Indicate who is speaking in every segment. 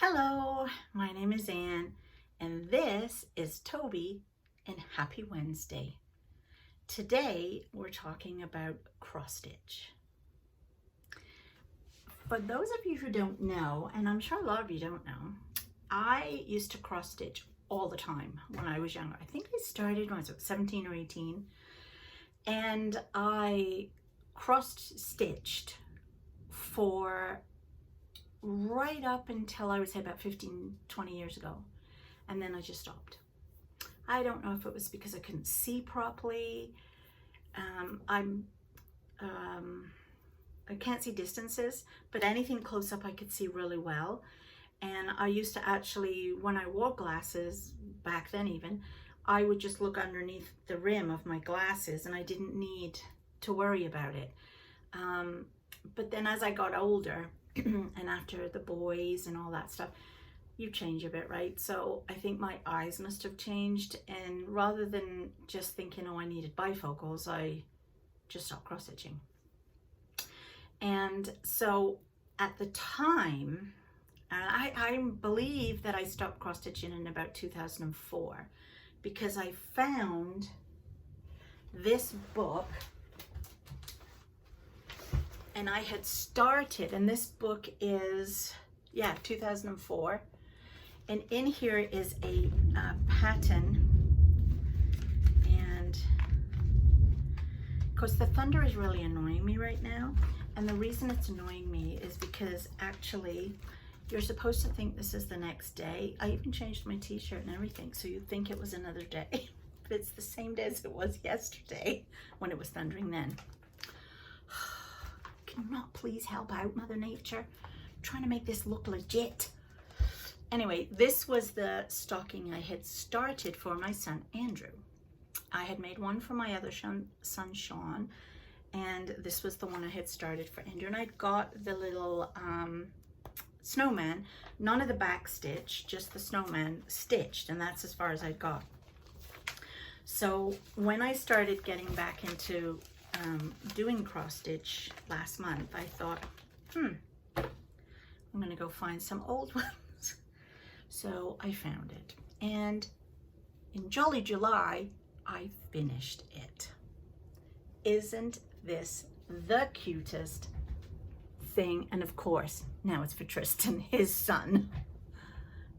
Speaker 1: Hello, my name is Anne, and this is Toby, and happy Wednesday. Today, we're talking about cross stitch. For those of you who don't know, and I'm sure a lot of you don't know, I used to cross stitch all the time when I was younger. I think I started when I was 17 or 18, and I cross stitched for right up until I would say about 15, 20 years ago. And then I just stopped. I don't know if it was because I couldn't see properly. I can't see distances, but anything close up I could see really well. And I used to actually, when I wore glasses, back then even, I would just look underneath the rim of my glasses and I didn't need to worry about it. But then as I got older, and after the boys and all that stuff, you change a bit, right? So I think my eyes must have changed, and rather than just thinking, oh, I needed bifocals, I just stopped cross stitching. And so at the time, I believe that I stopped cross stitching in about 2004 because I found this book. And I had started, and this book is, 2004. And in here is a pattern. And of course the thunder is really annoying me right now. And the reason it's annoying me is because actually you're supposed to think this is the next day. I even changed my t-shirt and everything, so you'd think it was another day. But it's the same day as it was yesterday when it was thundering then. Not please help out, Mother Nature. I'm trying to make this look legit. Anyway, this was the stocking I had started for my son Andrew. I had made one for my other son Sean, and this was the one I had started for Andrew. And I'd got the little snowman, none of the back stitch, just the snowman stitched, and that's as far as I'd got. So when I started getting back into doing cross stitch last month, I thought, I'm gonna go find some old ones. So I found it, and in Jolly July I finished it. Isn't this the cutest thing? And of course now it's for Tristan, his son.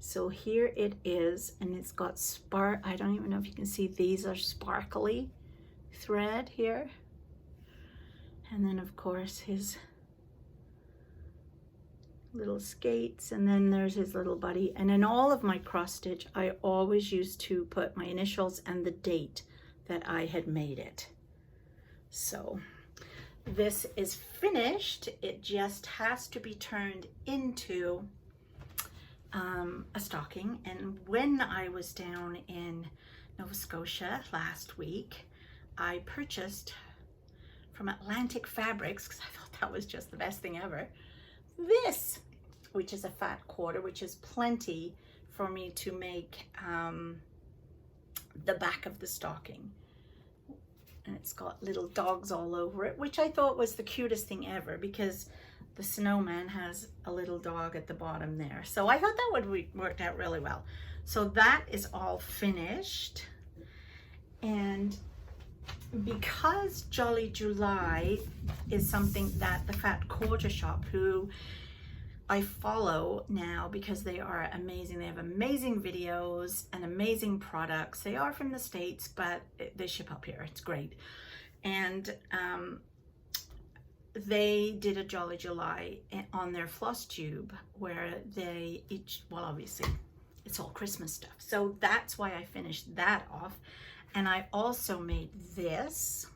Speaker 1: So here it is, and it's got I don't even know if you can see, these are sparkly thread here. And then of course his little skates, and then there's his little buddy. And in all of my cross stitch, I always used to put my initials and the date that I had made it. So this is finished. It just has to be turned into a stocking. And when I was down in Nova Scotia last week, I purchased from Atlantic Fabrics, because I thought that was just the best thing ever, this, which is a fat quarter, which is plenty for me to make the back of the stocking. And it's got little dogs all over it, which I thought was the cutest thing ever, because the snowman has a little dog at the bottom there. So I thought that would work out really well. So that is all finished. And because Jolly July is something that the Fat Quarter Shop, who I follow now because they are amazing. They have amazing videos and amazing products. They are from the States, but they ship up here. It's great. And they did a Jolly July on their floss tube where they each, well, obviously it's all Christmas stuff. So that's why I finished that off. And I also made this,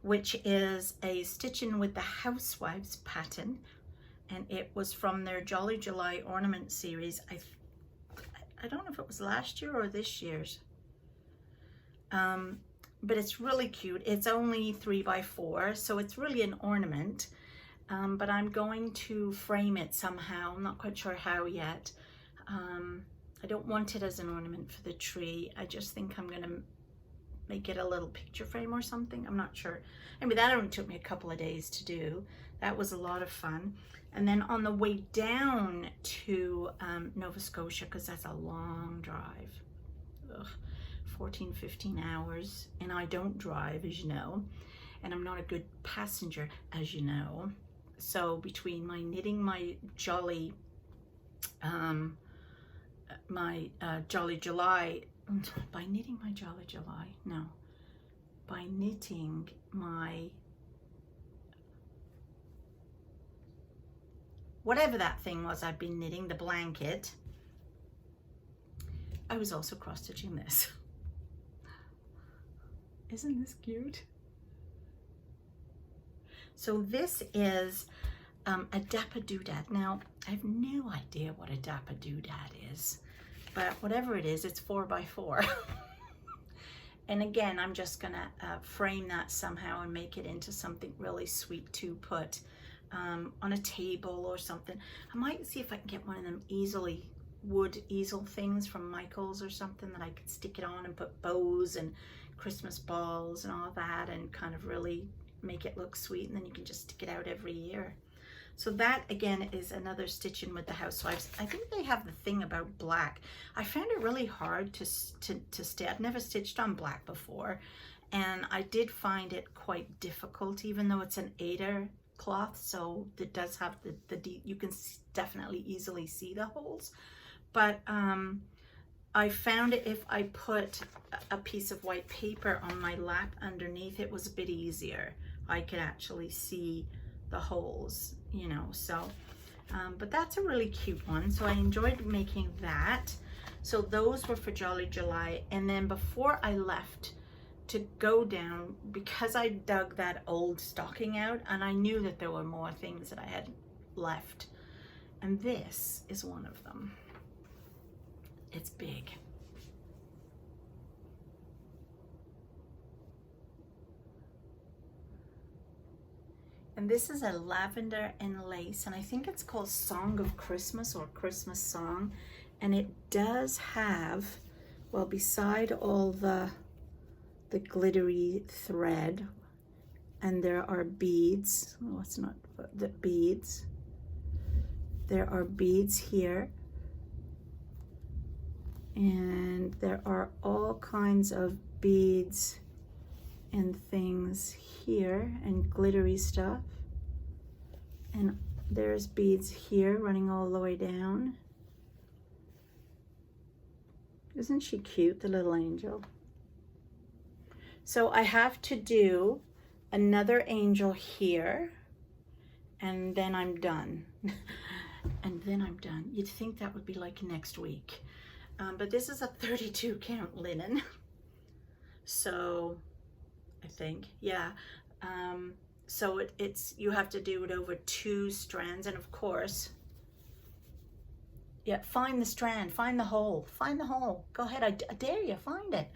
Speaker 1: which is a Stitching with the Housewives pattern. And it was from their Jolly July ornament series. I don't know if it was last year or this year's. But it's really cute. It's only 3x4, so it's really an ornament. But I'm going to frame it somehow. I'm not quite sure how yet. I don't want it as an ornament for the tree. I just think I'm gonna make it a little picture frame or something. I'm not sure. Anyway, that only took me a couple of days to do. That was a lot of fun. And then on the way down to Nova Scotia, because that's a long drive, 14, 15 hours, and I don't drive, as you know, and I'm not a good passenger, as you know. So between my knitting my Jolly July, by knitting my Jolly July, no, by knitting my, whatever that thing was I've been knitting, the blanket, I was also cross-stitching this. Isn't this cute? So this is a Dapper Doodad. Now, I have no idea what a Dapper Doodad is, but whatever it is, it's 4x4. And again, I'm just gonna frame that somehow and make it into something really sweet to put on a table or something. I might see if I can get one of them wood easel things from Michael's or something that I could stick it on and put bows and Christmas balls and all that and kind of really make it look sweet, and then you can just stick it out every year. So that again is another stitching with the housewives. I think they have the thing about black. I found it really hard to stitch. I've never stitched on black before, and I did find it quite difficult, even though it's an Aida cloth, so it does have you can definitely easily see the holes. But I found it if I put a piece of white paper on my lap underneath, it was a bit easier. I could actually see the holes, you know, so but that's a really cute one, so I enjoyed making that. So those were for Jolly July. And then before I left to go down, because I dug that old stocking out and I knew that there were more things that I had left, and this is one of them. It's big. And this is a lavender and lace, and I think it's called Song of Christmas or Christmas Song. And it does have, well, beside all the glittery thread, and there are beads. Oh, it's not the beads. There are beads here. And there are all kinds of beads and things here and glittery stuff. And there's beads here running all the way down. Isn't she cute, the little angel? So I have to do another angel here, and then I'm done. And then I'm done. You'd think that would be like next week. But this is a 32 count linen. So I think, yeah. So it's you have to do it over 2 strands, and of course, yeah, find the strand, find the hole, go ahead, I dare you, find it.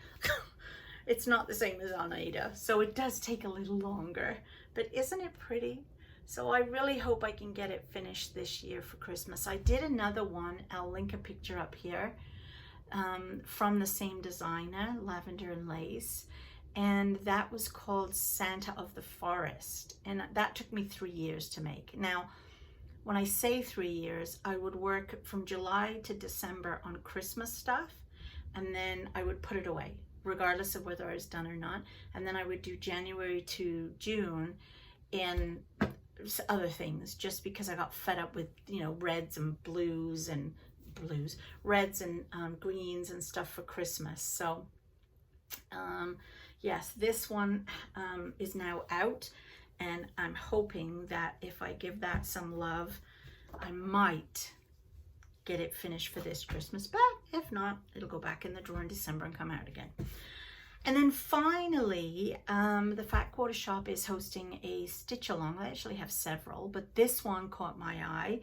Speaker 1: It's not the same as on Aida, so it does take a little longer, but isn't it pretty? So I really hope I can get it finished this year for Christmas. I did another one, I'll link a picture up here, from the same designer, Lavender and Lace, and that was called Santa of the Forest, and that took me 3 years to make. Now, when I say 3 years, I would work from July to December on Christmas stuff, and then I would put it away, regardless of whether I was done or not, and then I would do January to June in other things, just because I got fed up with, you know, reds and greens and greens and stuff for Christmas. So yes, this one is now out, and I'm hoping that if I give that some love, I might get it finished for this Christmas, but if not, it'll go back in the drawer in December and come out again. And then finally, the Fat Quarter Shop is hosting a stitch along. I actually have several, but this one caught my eye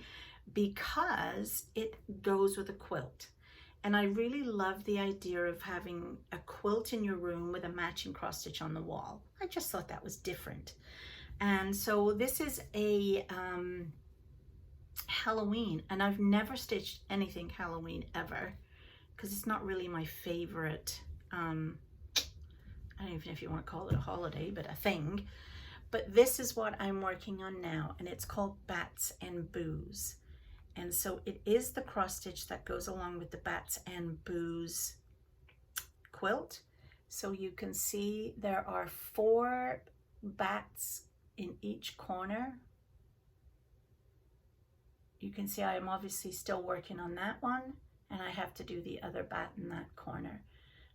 Speaker 1: because it goes with a quilt. And I really love the idea of having a quilt in your room with a matching cross stitch on the wall. I just thought that was different. And so this is a Halloween, and I've never stitched anything Halloween ever because it's not really my favorite I don't even know if you want to call it a holiday, but a thing. But this is what I'm working on now, and it's called Bats and Boos. And so it is the cross stitch that goes along with the Bats and Boos quilt. So you can see there are 4 bats in each corner. You can see I am obviously still working on that one, and I have to do the other bat in that corner.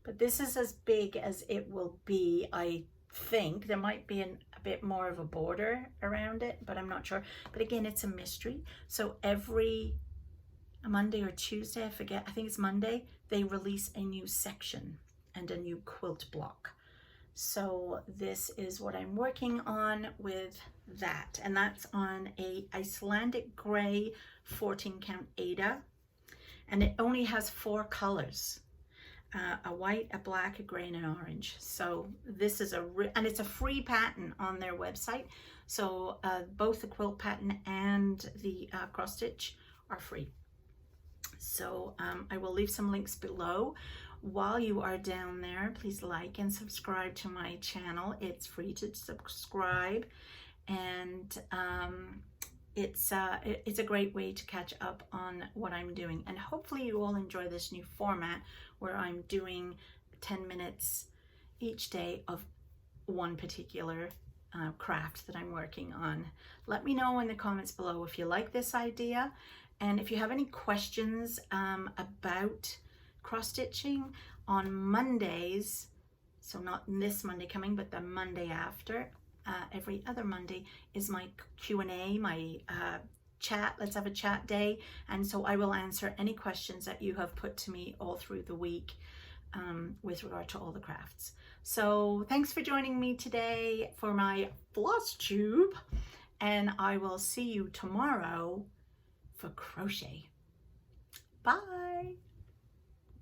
Speaker 1: But this is as big as it will be, I think. There might be a bit more of a border around it, but I'm not sure. But again, it's a mystery. So every Monday or Tuesday, I forget, I think it's Monday, they release a new section and a new quilt block. So this is what I'm working on with that, and that's on a Icelandic gray 14 count Ada, and it only has 4 colors, a white, a black, a gray, and an orange. So this is and it's a free pattern on their website. So both the quilt pattern and the cross stitch are free. So I will leave some links below. While you are down there, please like and subscribe to my channel. It's free to subscribe, and it's a great way to catch up on what I'm doing. And hopefully you all enjoy this new format where I'm doing 10 minutes each day of one particular craft that I'm working on. Let me know in the comments below if you like this idea, and if you have any questions about cross stitching. On Mondays, so not this Monday coming, but the Monday after, every other Monday is my Q&A, my chat. Let's have a chat day, and so I will answer any questions that you have put to me all through the week with regard to all the crafts. So thanks for joining me today for my floss tube, and I will see you tomorrow for crochet. Bye.